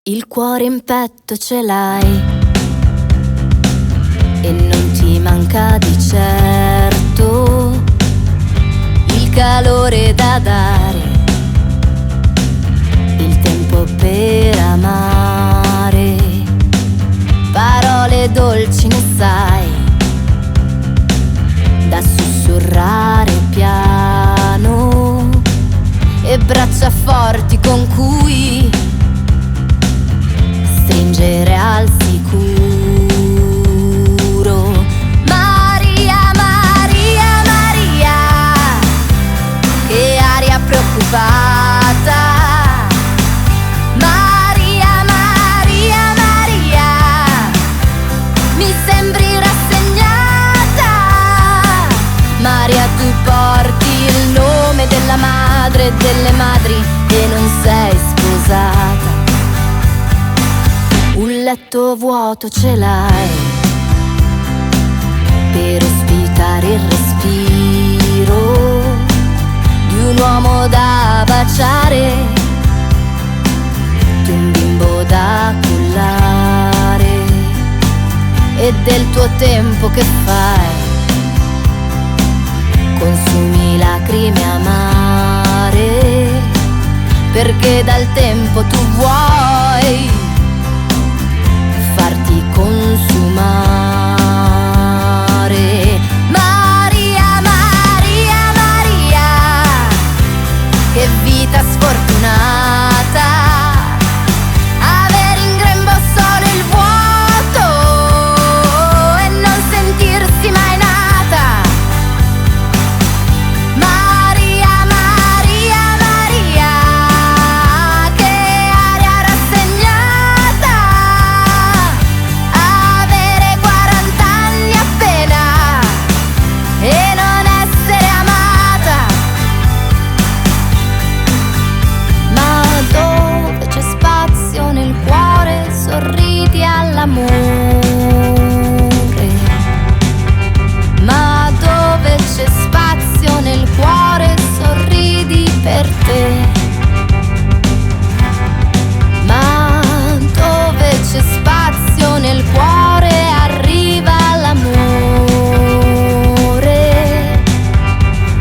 Il cuore in petto ce l'hai e non ti manca di certo il calore da dare, il tempo per amare, parole dolci ne sai, da sussurrare piano e braccia forti con cui stringere al sicuro. Maria, Maria, Maria, che aria preoccupata. Maria, Maria, Maria, mi sembri rassegnata. Maria, tu porti il nome della madre e delle madri e non sei sposata. Un letto vuoto ce l'hai per ospitare il respiro di un uomo da baciare, di un bimbo da cullare e del tuo tempo che fai. Consumi lacrime amare perché dal tempo tu vuoi farti consumare. Maria, Maria, Maria, che vita sfortunata, avere in grembo solo il vuoto e non sentirsi mai nata. Maria, Maria, Maria, che aria rassegnata, avere 40 anni appena e non essere amata. Ma dove c'è spazio nel cuore sorridi all'amore. Ma dove c'è spazio nel cuore sorridi per te. Ma dove c'è spazio nel cuore arriva l'amore.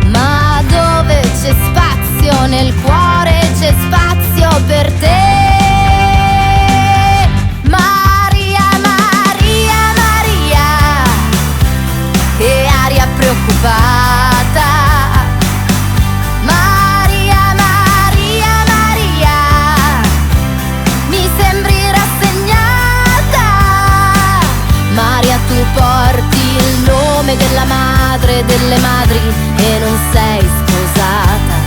Ma dove c'è spazio nel cuore c'è spazio per te. Maria, Maria, Maria, che aria preoccupata. Maria, Maria, Maria, mi sembri rassegnata. Maria, tu porti il nome della madre e delle madri e non sei sposata.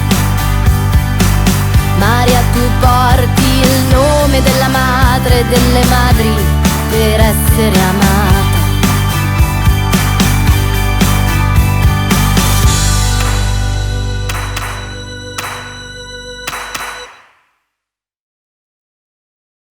Maria, tu porti il nome della madre e delle madri per essere amata.